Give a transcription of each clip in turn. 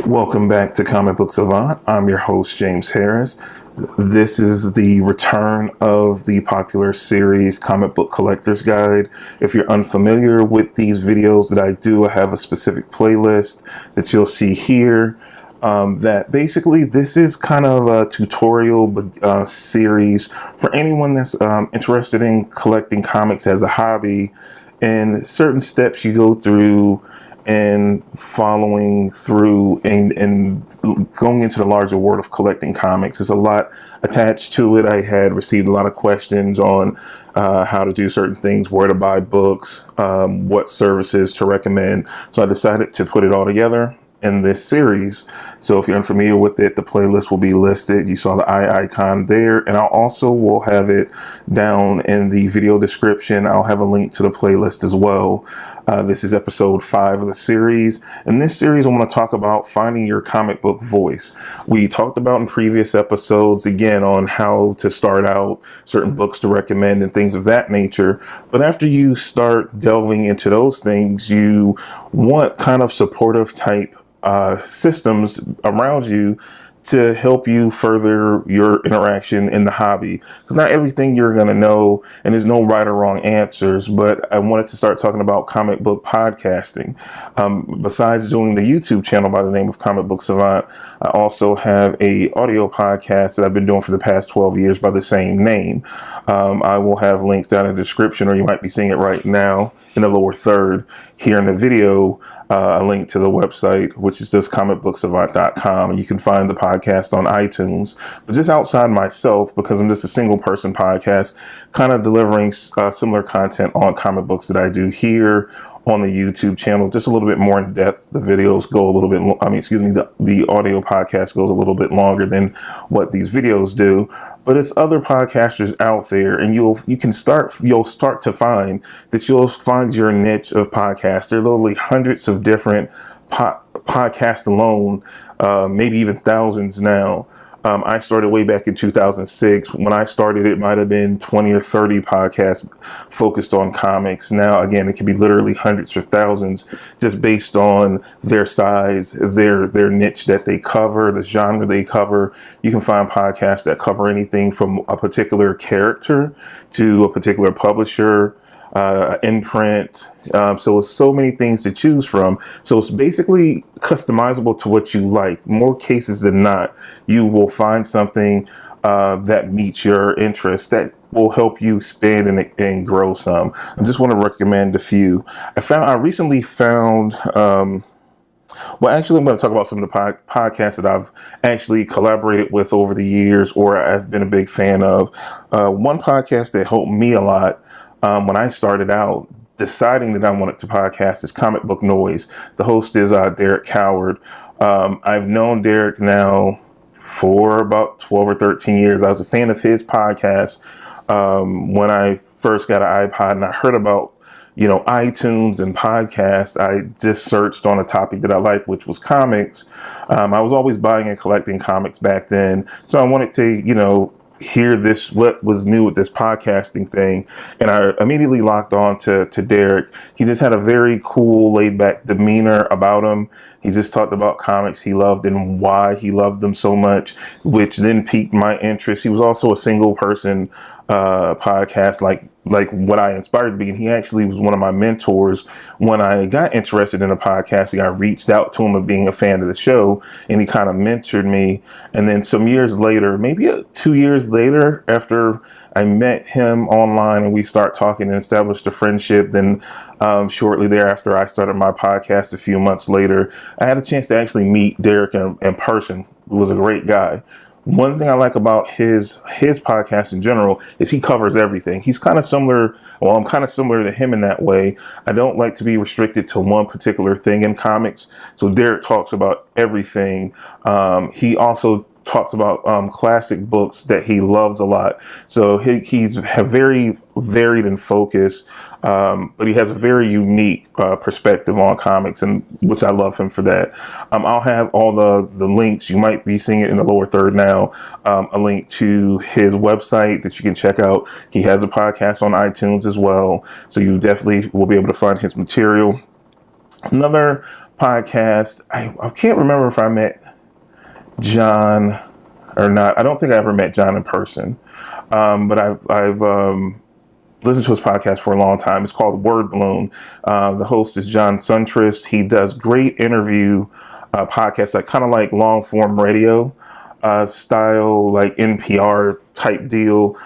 Welcome back to Comic Book Savant. I'm your host, James Harris. This is the return of the popular series Comic Book Collector's Guide. If you're unfamiliar with these videos that I do, I have a specific playlist that you'll see here. That basically this is kind of a tutorial series for anyone that's interested in collecting comics as a hobby, and certain steps you go through and following through and going into the larger world of collecting comics. There's a lot attached to it. I had received a lot of questions on how to do certain things, where to buy books, what services to recommend. So I decided to put it all together in this series. So if you're unfamiliar with it, the playlist will be listed. You saw the eye icon there, and I'll also will have it down in the video description. I'll have a link to the playlist as well. This is episode 5 of the series. In this series, I want to talk about finding your comic book voice. We talked about in previous episodes, again, on how to start out, certain books to recommend and things of that nature. But after you start delving into those things, you want kind of supportive type systems around you to help you further your interaction in the hobby. Because not everything you're going to know, and there's no right or wrong answers, but I wanted to start talking about comic book podcasting. Besides doing the YouTube channel by the name of Comic Book Savant, I also have a audio podcast that I've been doing for the past 12 years by the same name. I will have links down in the description, or you might be seeing it right now in the lower third here in the video, a link to the website, which is just comicbooksavant.com. And you can find the podcast on iTunes. But just outside myself, because I'm just a single person podcast, kind of delivering similar content on comic books that I do here on the YouTube channel, just a little bit more in depth. The videos go a little bit, the audio podcast goes a little bit longer than what these videos do. But it's other podcasters out there, and you'll start to find that you'll find your niche of podcasts. There are literally hundreds of different podcasts alone, maybe even thousands now. I started way back in 2006. When I started, it might have been 20 or 30 podcasts focused on comics. Now, again, it can be literally hundreds or thousands just based on their size, their niche that they cover, the genre they cover. You can find podcasts that cover anything from a particular character to a particular publisher, imprint. So it's so many things to choose from. So it's basically customizable to what you like. More cases than not, you will find something that meets your interest that will help you expand and grow some. I just want to recommend a few. I recently found, well, actually, I'm going to talk about some of the podcasts that I've actually collaborated with over the years, or I've been a big fan of. One podcast that helped me a lot when I started out deciding that I wanted to podcast is Comic Book Noise. The host is Derek Coward. I've known Derek now for about 12 or 13 years. I was a fan of his podcast when I first got an iPod, and I heard about iTunes and podcasts. I just searched on a topic that I liked, which was comics. I was always buying and collecting comics back then, so I wanted to hear what was new with this podcasting thing, and I immediately locked on to Derek. He just had a very cool, laid-back demeanor about him. He just talked about comics he loved and why he loved them so much, which then piqued my interest. He was also a single person podcast, like what I inspired to be, and he actually was one of my mentors when I got interested in a podcasting. I reached out to him of being a fan of the show, and he kind of mentored me. And then some years later, maybe 2 years later, after I met him online and we start talking and established a friendship, then shortly thereafter, I started my podcast a few months later. I had a chance to actually meet Derek in person. He was a great guy. One thing I like about his podcast in general is he covers everything. He's kind of similar. Well, I'm kind of similar to him in that way. I don't like to be restricted to one particular thing in comics. So Derek talks about everything. He also talks about classic books that he loves a lot. So he's very varied and focused, but he has a very unique perspective on comics, and which I love him for that. I'll have all the links. You might be seeing it in the lower third now, a link to his website that you can check out. He has a podcast on iTunes as well, so you definitely will be able to find his material. Another podcast. I can't remember if I met John or not. I don't think I ever met John in person, but I've listened to his podcast for a long time. It's called Word Balloon. The host is John Suntrist. He does great interview podcasts, like kind of like long form radio style, like NPR type deal.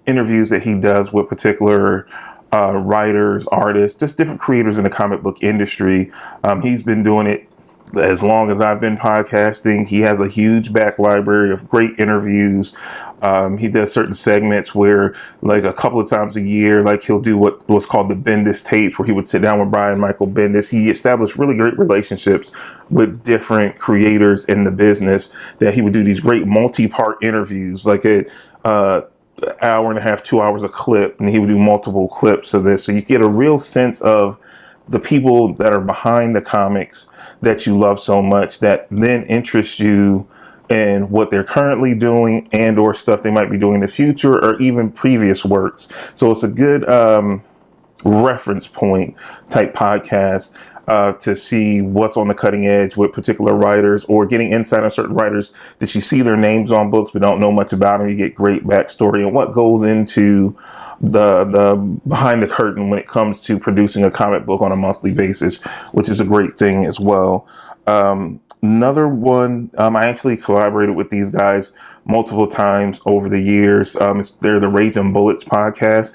Interviews that he does with particular writers, artists, just different creators in the comic book industry. He's been doing it as long as I've been podcasting. He has a huge back library of great interviews. He does certain segments where, like, a couple of times a year, like, he'll do what's called the Bendis tapes, where he would sit down with Brian Michael Bendis. He established really great relationships with different creators in the business, that he would do these great multi-part interviews, like an hour and a half, 2 hours a clip, and he would do multiple clips of this. So you get a real sense of the people that are behind the comics that you love so much, that then interest you in what they're currently doing and or stuff they might be doing in the future, or even previous works. So it's a good reference point type podcast to see what's on the cutting edge with particular writers, or getting insight on certain writers that you see their names on books but don't know much about them. You get great backstory and what goes into the behind the curtain when it comes to producing a comic book on a monthly basis, which is a great thing as well. Another one, I actually collaborated with these guys multiple times over the years. They're the Raging Bullets podcast.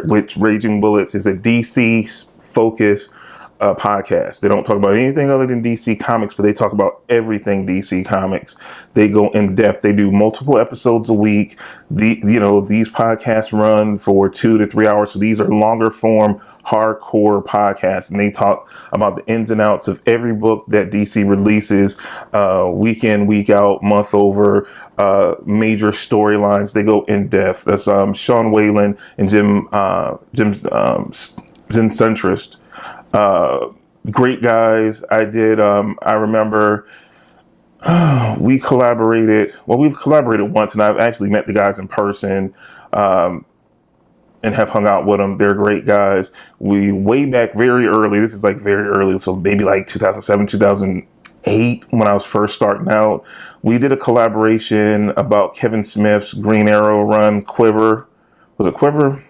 Which Raging Bullets is a DC focused podcast. They don't talk about anything other than DC Comics, but they talk about everything DC Comics. They go in depth. They do multiple episodes a week. These podcasts run for 2 to 3 hours. So these are longer form, hardcore podcasts, and they talk about the ins and outs of every book that DC releases, week in, week out, month over, major storylines. They go in depth. That's Sean Whalen and Jim Centrist. Great guys. I remember we collaborated once, and I've actually met the guys in person, and have hung out with them. They're great guys. We way back very early. This is like very early. So maybe like 2007, 2008, when I was first starting out, we did a collaboration about Kevin Smith's Green Arrow run, Quiver. Was it Quiver?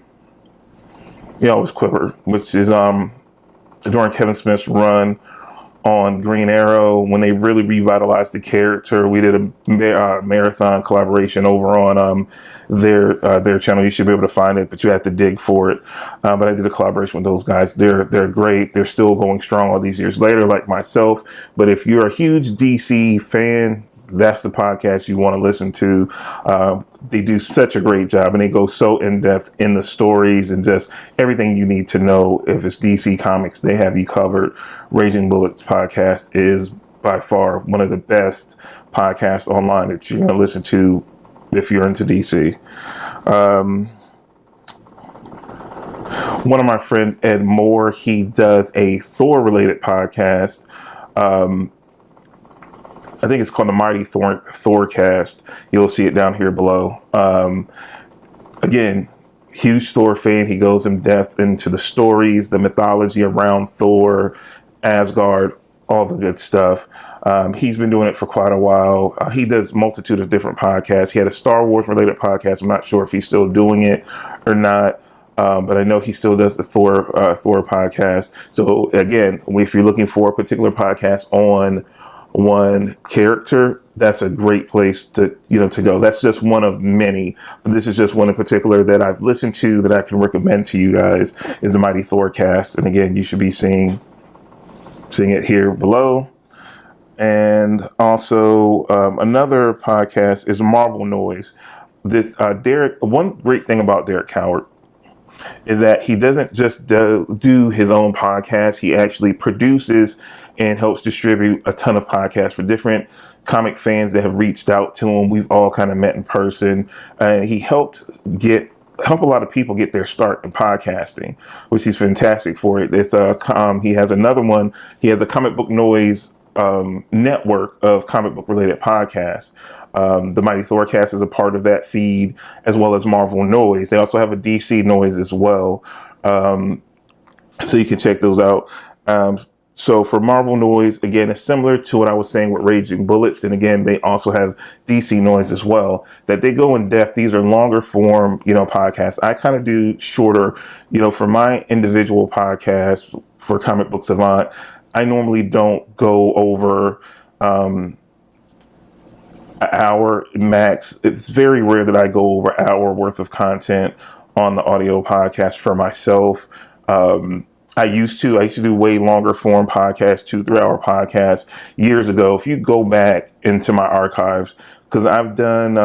Yeah, it was Quiver, which is, during Kevin Smith's run on Green Arrow, when they really revitalized the character. We did a marathon collaboration over on their channel. You should be able to find it, but you have to dig for it. But I did a collaboration with those guys. They're great. They're still going strong all these years later, like myself. But if you're a huge DC fan, that's the podcast you want to listen to. They do such a great job, and they go so in depth in the stories and just everything you need to know. If it's DC Comics, they have you covered. Raging Bullets podcast is by far one of the best podcasts online that you're going to listen to if you're into DC. One of my friends, Ed Moore, he does a Thor related podcast. I think it's called the Mighty Thorcast. You'll see it down here below. Again, huge Thor fan. He goes in depth into the stories, the mythology around Thor, Asgard, all the good stuff. He's been doing it for quite a while. He does multitude of different podcasts. He had a Star Wars related podcast. I'm not sure if he's still doing it or not. But I know he still does the Thor podcast. So again, if you're looking for a particular podcast on one character, that's a great place to go. That's just one of many, but this is just one in particular that I've listened to that I can recommend to you guys, is the Mighty Thorcast. And again, you should be seeing it here below. And also another podcast is Marvel Noise. This one great thing about Derek Coward is that he doesn't just do his own podcast. He actually produces and helps distribute a ton of podcasts for different comic fans that have reached out to him. We've all kind of met in person, and he helped a lot of people get their start in podcasting, which is fantastic for it. It's he has another one. He has a Comic Book Noise network of comic book related podcasts. The Mighty Thorcast is a part of that feed, as well as Marvel Noise. They also have a DC Noise as well. So you can check those out. So for Marvel Noise, again, it's similar to what I was saying with Raging Bullets. And again, they also have DC Noise as well, that they go in depth. These are longer form, podcasts. I kind of do shorter, for my individual podcast for Comic Book Savant. I normally don't go over an hour max. It's very rare that I go over an hour worth of content on the audio podcast for myself. I used to do way longer form podcasts, 2-3 hour podcasts years ago. If you go back into my archives, because I've done,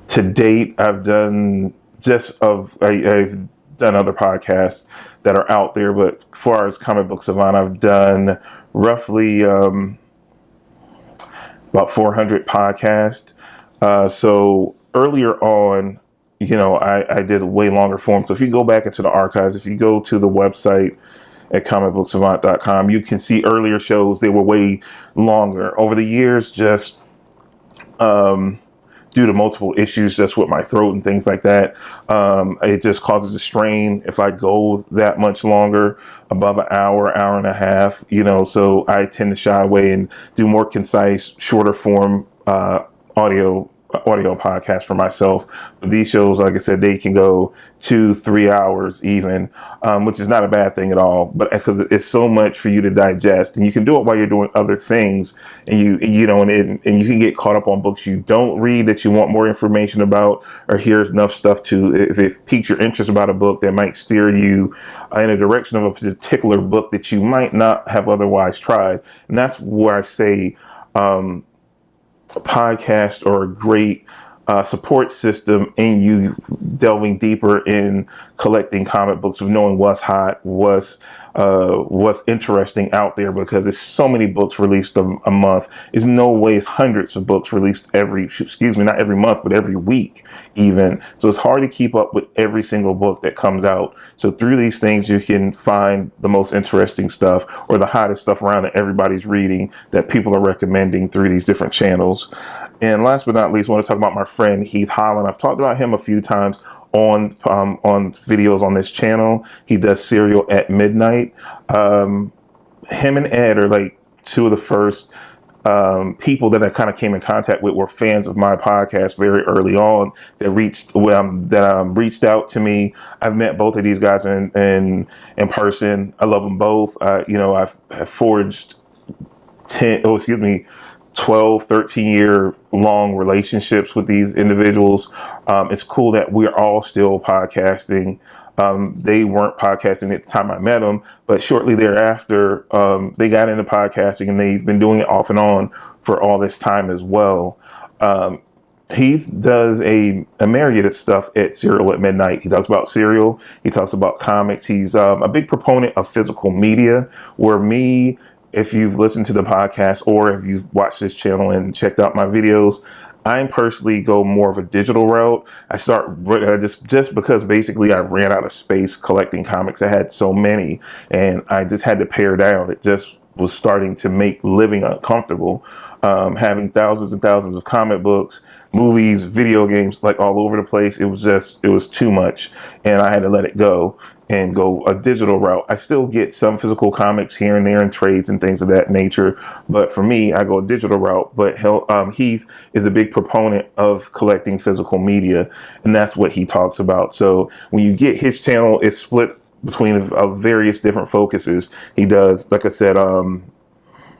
to date, I've done I've done other podcasts that are out there, but as far as Comic Book Savant, I've done roughly about 400 podcasts. So earlier on, I did way longer form. So if you go back into the archives, if you go to the website at comicbooksavant.com, you can see earlier shows. They were way longer. Over the years, just due to multiple issues just with my throat and things like that, it just causes a strain if I go that much longer, above an hour, hour and a half, so I tend to shy away and do more concise, shorter form audio podcast for myself. But these shows, like I said, they can go 2-3 hours even, which is not a bad thing at all, but because it's so much for you to digest, and you can do it while you're doing other things, and you can get caught up on books you don't read that you want more information about, or hear enough stuff to, if it piques your interest about a book, that might steer you in a direction of a particular book that you might not have otherwise tried. And that's where I say podcast or a great support system in you delving deeper in collecting comic books, of knowing what's hot, what's interesting out there, because there's so many books released a month. There's no way it's hundreds of books released not every month, but every week even. So it's hard to keep up with every single book that comes out. So through these things, you can find the most interesting stuff, or the hottest stuff around that everybody's reading, that people are recommending through these different channels. And last but not least, I want to talk about my friend Heath Holland. I've talked about him a few times on videos on this channel. He does Serial at Midnight. Him and Ed are like two of the first people that I kind of came in contact with, were fans of my podcast very early on, that reached out to me. I've met both of these guys in person. I love them both. I've forged 12, 13-year long relationships with these individuals. It's cool that we're all still podcasting. They weren't podcasting at the time I met them, but shortly thereafter, they got into podcasting, and they've been doing it off and on for all this time as well. He does a myriad of stuff at Serial at Midnight. He talks about Serial. He talks about comics. He's a big proponent of physical media, where if you've listened to the podcast, or if you've watched this channel and checked out my videos, I personally go more of a digital route. I start just because basically I ran out of space collecting comics. I had so many, and I just had to pare down. It just was starting to make living uncomfortable. Having thousands and thousands of comic books, movies, video games, like all over the place. It was too much, and I had to let it go and go a digital route. I still get some physical comics here and there, and trades and things of that nature, but for me, I go a digital route. But Heath is a big proponent of collecting physical media, and that's what he talks about. So when you get his channel, it's split between various different focuses. He does, like I said,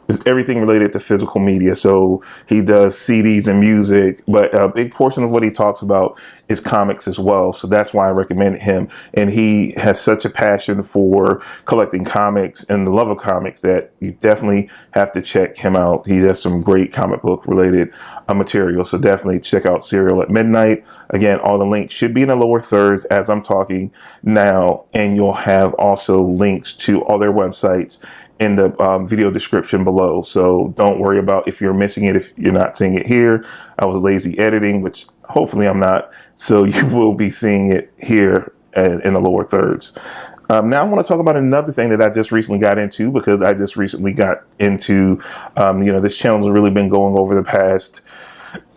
it's everything related to physical media. So he does CDs and music, but a big portion of what he talks about is comics as well. So that's why I recommended him. And he has such a passion for collecting comics and the love of comics that you definitely have to check him out. He has some great comic book related material. So definitely check out Serial at Midnight. Again, all the links should be in the lower thirds as I'm talking now. And you'll have also links to all their websites in the video description below. So don't worry about if you're missing it, if you're not seeing it here. I was lazy editing, which hopefully I'm not. So you will be seeing it here in the lower thirds. Now I want to talk about another thing that I just recently got into, because I just recently got into, this channel has really been going over the past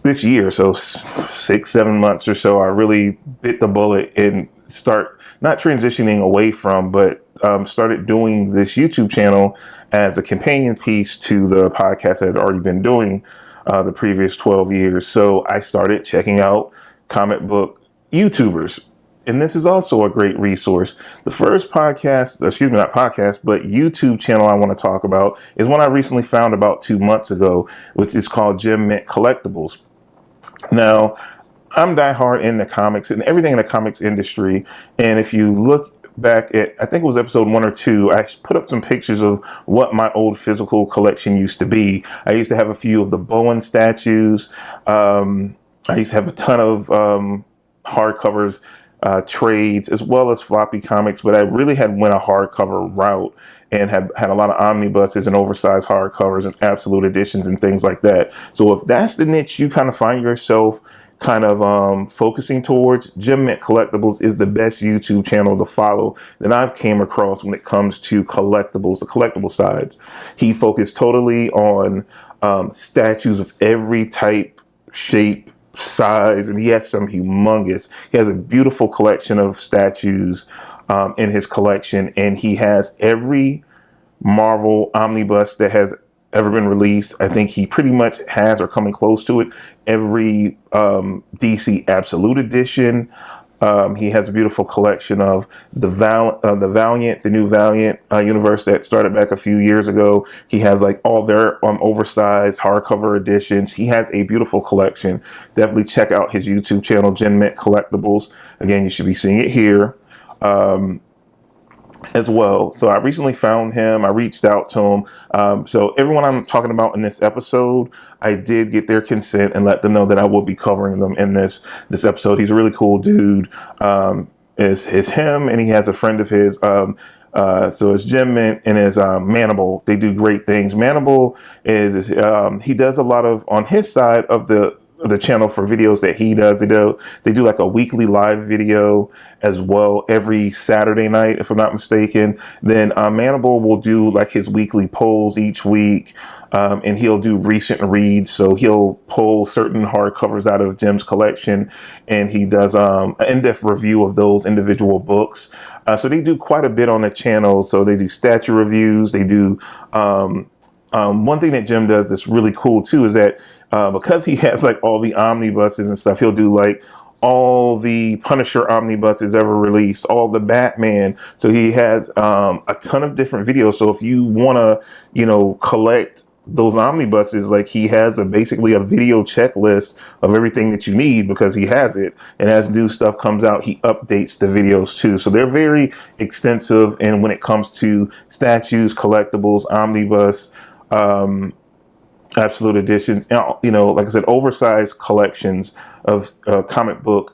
this year. So 6-7 months or so, I really bit the bullet and start not transitioning away from, but started doing this YouTube channel as a companion piece to the podcast I had already been doing the previous 12 years. So I started checking out comic book YouTubers. And this is also a great resource. The first podcast, excuse me, not podcast, but YouTube channel I want to talk about is one I recently found about 2 months ago, which is called Jim Mint Collectibles. Now, I'm diehard in the comics and everything in the comics industry. And if you look back at, I think it was episode 1 or 2, I put up some pictures of what my old physical collection used to be. I used to have a few of the Bowen statues. I used to have a ton of hardcovers, trades, as well as floppy comics, but I really had went a hardcover route and had a lot of omnibuses and oversized hardcovers and absolute editions and things like that. So if that's the niche you kind of find yourself kind of focusing towards, Jim Mint Collectibles is the best YouTube channel to follow that I've came across when it comes to collectibles, the collectible side. He focused totally on statues of every type, shape, size, and he has some humongous. He has a beautiful collection of statues in his collection, and he has every Marvel omnibus that has ever been released. I think he pretty much has, or coming close to it, every DC Absolute Edition. He has a beautiful collection of the Valiant, the new Valiant universe that started back a few years ago. He has like all their oversized hardcover editions. He has a beautiful collection. Definitely check out his YouTube channel, Jim Mint Collectibles. Again, you should be seeing it here as well. So I recently found him. I reached out to him. So everyone I'm talking about in this episode, I did get their consent and let them know that I will be covering them in this episode. He's a really cool dude. It's him, and he has a friend of his. So it's Jim Mint and his Manible. They do great things. Manible is he does a lot of, on his side of the channel for videos that he does. They do like a weekly live video as well every Saturday night, if I'm not mistaken. Then Manible will do like his weekly polls each week, and he'll do recent reads. So he'll pull certain hardcovers out of Jim's collection, and he does an in-depth review of those individual books. So they do quite a bit on the channel. So they do statue reviews. They do one thing that Jim does that's really cool too is that because he has like all the omnibuses and stuff, he'll do like all the Punisher omnibuses ever released, all the Batman. So he has a ton of different videos. So if you want to, collect those omnibuses, like he has basically a video checklist of everything that you need because he has it. And as new stuff comes out, he updates the videos too. So they're very extensive. And when it comes to statues, collectibles, omnibus, absolute editions, like I said, oversized collections of comic book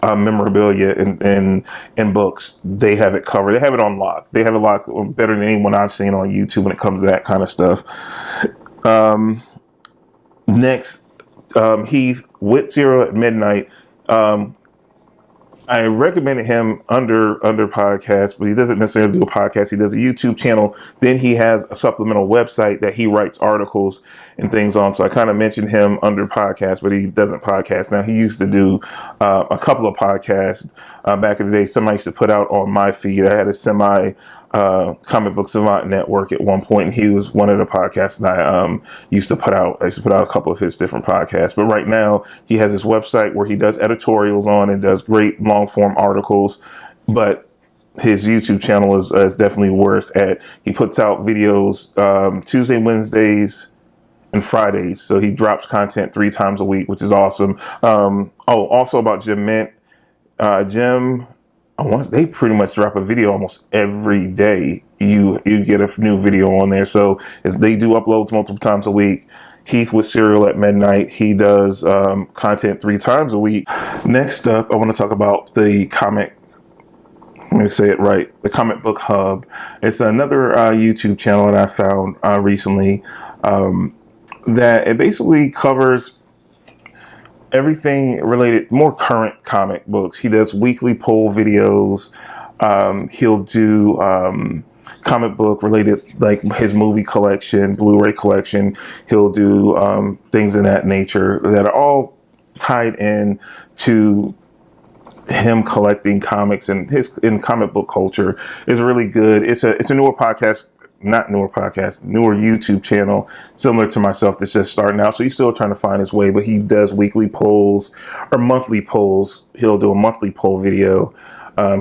memorabilia and books, they have it covered. They have it on lock. They have it locked better than anyone I've seen on YouTube when it comes to that kind of stuff. Next, Heath with Zero at Midnight. I recommended him under podcast, but he doesn't necessarily do a podcast. He does a YouTube channel. Then he has a supplemental website that he writes articles and things on. So I kind of mentioned him under podcast, but he doesn't podcast now. He used to do a couple of podcasts back in the day. Somebody used to put out on my feed. I had a semi comic book Savant network at one point, and he was one of the podcasts that I used to put out. I used to put out a couple of his different podcasts, but right now he has his website where he does editorials on and does great long form articles. But his YouTube channel is definitely worse at. He puts out videos Tuesday, Wednesdays, and Fridays. So he drops content 3 times a week, which is awesome. Also about Jim Mint, Jim. They pretty much drop a video almost every day. You get a new video on there. So they do uploads multiple times a week. Heath with Serial at Midnight. He does content 3 times a week. Next up, I want to talk about the comic. Let me say it right. The Comic Book Hub. It's another YouTube channel that I found recently that it basically covers everything related, more current comic books. He does weekly poll videos. He'll do comic book related, like his movie collection, Blu-ray collection. He'll do things in that nature that are all tied in to him collecting comics and his in comic book culture is really good. It's a newer podcast, not newer podcast, newer YouTube channel, similar to myself, that's just starting out. So he's still trying to find his way, but he does weekly polls or monthly polls. He'll do a monthly poll video.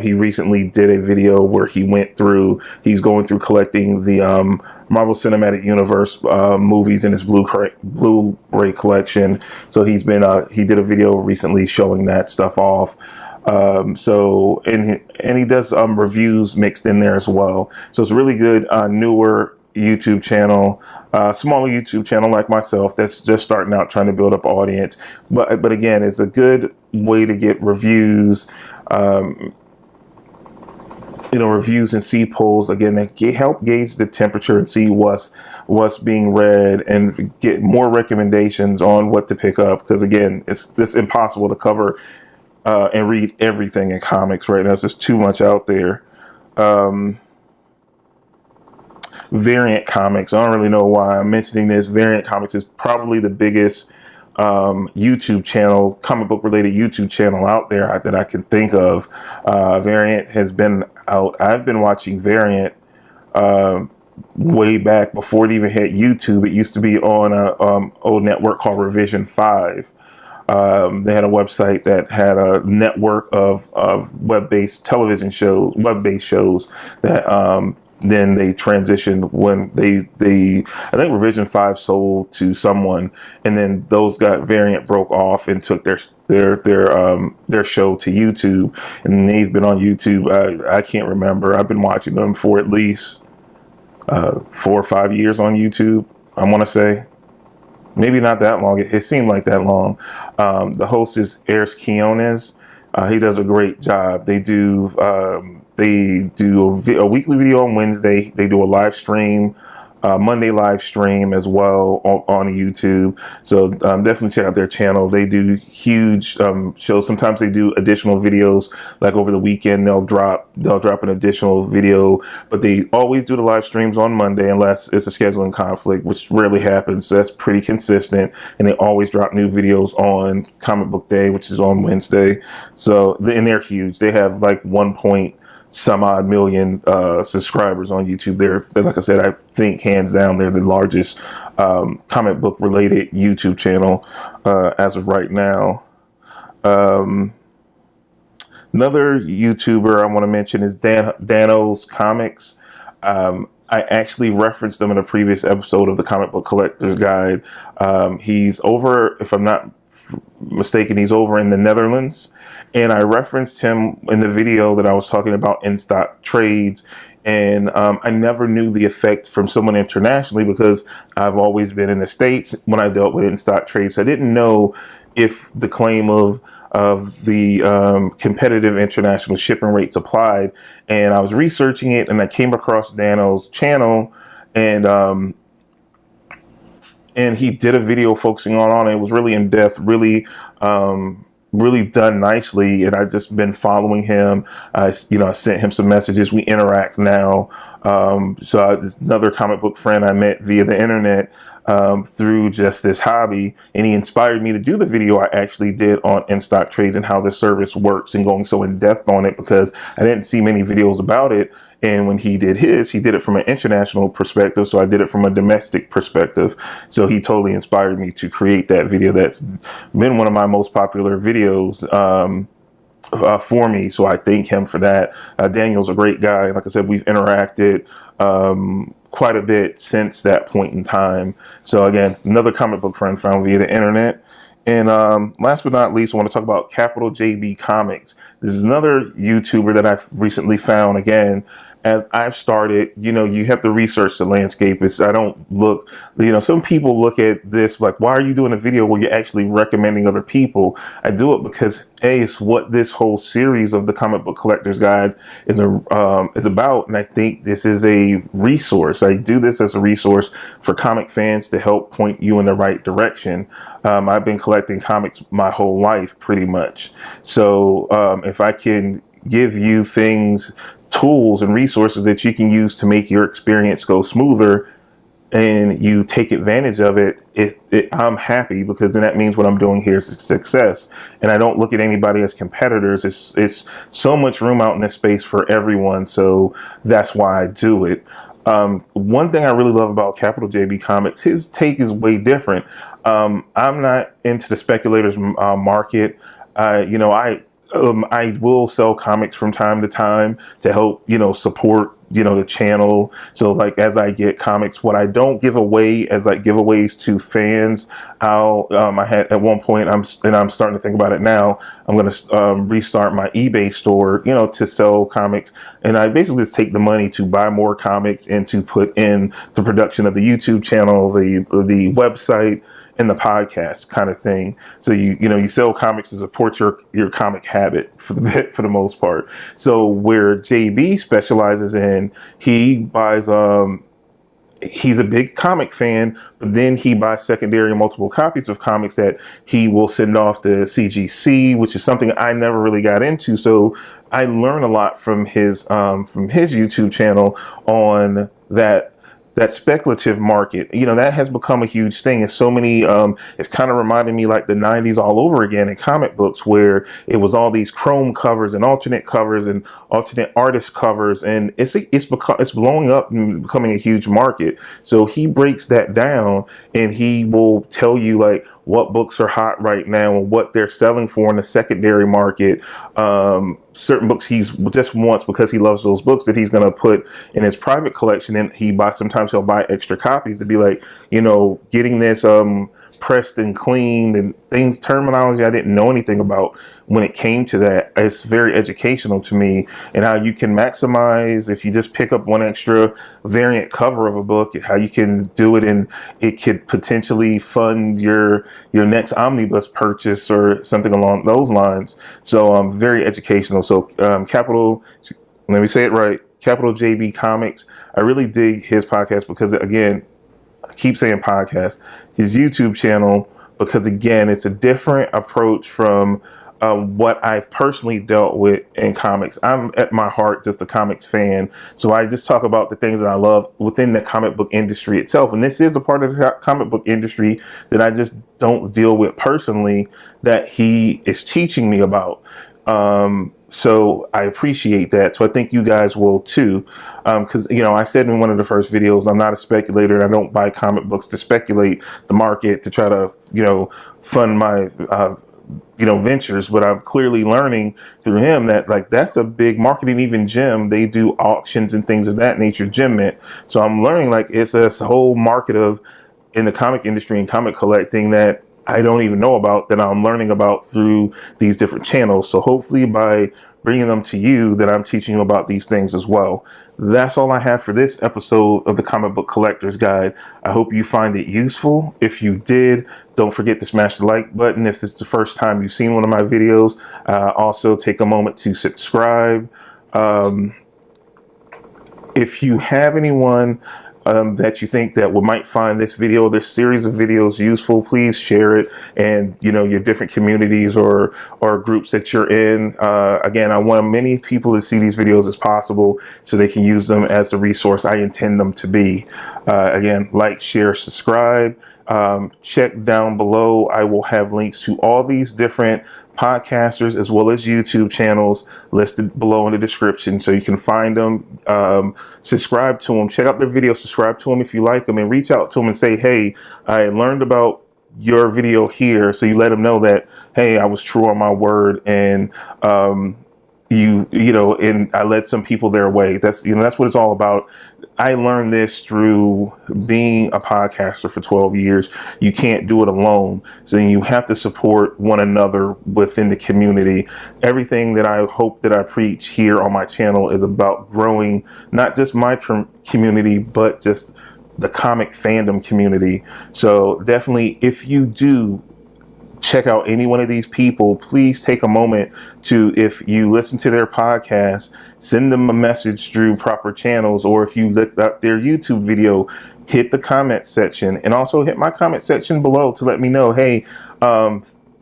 He recently did a video where he's going through collecting the Marvel Cinematic Universe movies in his Blu-ray collection. So he did a video recently showing that stuff off. And he does reviews mixed in there as well. So it's a really good newer YouTube channel, smaller YouTube channel like myself that's just starting out trying to build up audience. But again, it's a good way to get reviews. Reviews and see polls again that help gauge the temperature and see what's being read and get more recommendations on what to pick up. Because again, it's impossible to cover and read everything in comics right now. It's just too much out there. Variant Comics. I don't really know why I'm mentioning this. Variant Comics is probably the biggest YouTube channel, comic book related YouTube channel out there that I can think of. Variant has been out. I've been watching Variant way back before it even hit YouTube. It used to be on a old network called Revision 5. They had a website that had a network of web-based television shows, web-based shows that then they transitioned when I think Revision 5 sold to someone, and then those Variant broke off and took their show to YouTube, and they've been on YouTube. I can't remember. I've been watching them for at least 4 or 5 years on YouTube. I want to say. Maybe not that long. It seemed like that long. The host is Eris Quiones. He does a great job. They do a weekly video on Wednesday. They do a live stream, Monday live stream as well on YouTube. So definitely check out their channel. They do huge shows. Sometimes they do additional videos. Like over the weekend, they'll drop an additional video. But they always do the live streams on Monday unless it's a scheduling conflict, which rarely happens. So that's pretty consistent. And they always drop new videos on Comic Book Day, which is on Wednesday. So and they're huge. They have like 1.some odd million subscribers on YouTube. They're, like I said, I think hands down they're the largest comic book related YouTube channel as of right now. Another YouTuber I want to mention is Dano's Comics. I actually referenced them in a previous episode of the Comic Book Collector's Guide. He's over, if I'm not mistaken, he's over in the Netherlands. And I referenced him in the video that I was talking about in stock trades. And I never knew the effect from someone internationally because I've always been in the States when I dealt with in stock trades. So I didn't know if the claim of the competitive international shipping rates applied. And I was researching it and I came across Dano's channel, and he did a video focusing on it. It was really in depth, really done nicely, and I've just been following him. I sent him some messages. We interact now. So this another comic book friend I met via the internet through just this hobby, and he inspired me to do the video I actually did on in stock trades and how the service works, and going so in depth on it because I didn't see many videos about it. And when he did he did it from an international perspective. So I did it from a domestic perspective. So he totally inspired me to create that video. That's been one of my most popular videos for me. So I thank him for that. Daniel's a great guy. Like I said, we've interacted quite a bit since that point in time. So again, another comic book friend found via the internet. And last but not least, I want to talk about Capital JB Comics. This is another YouTuber that I've recently found. Again, as I've started, you have to research the landscape. I don't look, some people look at this like, why are you doing a video where you're actually recommending other people? I do it because it's what this whole series of the Comic Book Collector's Guide is about. And I think this is a resource. I do this as a resource for comic fans to help point you in the right direction. I've been collecting comics my whole life, pretty much. So if I can give you tools and resources that you can use to make your experience go smoother, and you take advantage of it, I'm happy, because then that means what I'm doing here is a success. And I don't look at anybody as competitors. It's so much room out in this space for everyone. So that's why I do it. One thing I really love about Capital JB Comics, his take is way different. I'm not into the speculators market. I will sell comics from time to time to help, support, the channel. So like, as I get comics, what I don't give away as like giveaways to fans, I had at one point, I'm starting to think about it now. I'm going to restart my eBay store, to sell comics. And I basically just take the money to buy more comics and to put in the production of the YouTube channel, the website, and the podcast kind of thing. So you sell comics to support your comic habit for the most part. So where JB specializes in, he buys he's a big comic fan, but then he buys secondary and multiple copies of comics that he will send off to CGC, which is something I never really got into. So I learn a lot from his YouTube channel on that speculative market. That has become a huge thing. It's so many, it's kind of reminding me like the 90s all over again in comic books, where it was all these chrome covers and alternate artist covers. And it's blowing up and becoming a huge market. So he breaks that down, and he will tell you like what books are hot right now and what they're selling for in the secondary market. Certain books he's just wants, because he loves those books, that he's going to put in his private collection, and sometimes he'll buy extra copies to be like, getting this pressed and cleaned and things, terminology I didn't know anything about when it came to that. It's very educational to me, and how you can maximize, if you just pick up one extra variant cover of a book, how you can do it, and it could potentially fund your next omnibus purchase or something along those lines. So very educational. So Capital, let me say it right, Capital JB Comics. I really dig his podcast because, again, I keep saying podcast, his YouTube channel, because again, it's a different approach from what I've personally dealt with in comics. I'm at my heart just a comics fan. So I just talk about the things that I love within the comic book industry itself. And this is a part of the comic book industry that I just don't deal with personally, that he is teaching me about. So I appreciate that. So I think you guys will too. Because, I said in one of the first videos, I'm not a speculator, and I don't buy comic books to speculate the market to try to, fund my, ventures. But I'm clearly learning through him that like, that's a big market. And even Jim, they do auctions and things of that nature, Jim Mint. So I'm learning like it's a whole market in the comic industry and comic collecting that I don't even know about, that I'm learning about through these different channels. So hopefully by bringing them to you, that I'm teaching you about these things as well. That's all I have for this episode of the Comic Book Collector's Guide. I hope you find it useful. If you did, don't forget to smash the like button. If this is the first time you've seen one of my videos, also take a moment to subscribe. If you have anyone that you think that might find this series of videos useful, please share it. And your different communities or groups that you're in. Again, I want many people to see these videos as possible, so they can use them as the resource I intend them to be. Again, like, share, subscribe. Check down below. I will have links to all these different podcasters as well as YouTube channels listed below in the description, so you can find them, subscribe to them, check out their videos, subscribe to them if you like them, and reach out to them and say, hey, I learned about your video here. So you let them know that, hey, I was true on my word, and and I led some people their way. That's what it's all about. I learned this through being a podcaster for 12 years. You can't do it alone. So you have to support one another within the community. Everything that I hope that I preach here on my channel is about growing not just my community, but just the comic fandom community. So definitely, if you do check out any one of these people, please take a moment to, if you listen to their podcast, send them a message through proper channels, or if you look up their YouTube video, hit the comment section, and also hit my comment section below to let me know, hey,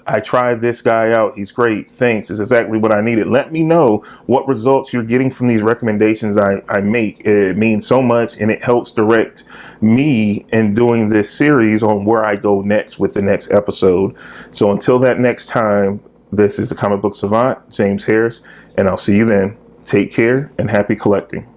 I tried this guy out. He's great. Thanks. It's exactly what I needed. Let me know what results you're getting from these recommendations I make. It means so much, and it helps direct me in doing this series on where I go next with the next episode. So until that next time, this is the Comic Book Savant, James Harris, and I'll see you then. Take care and happy collecting.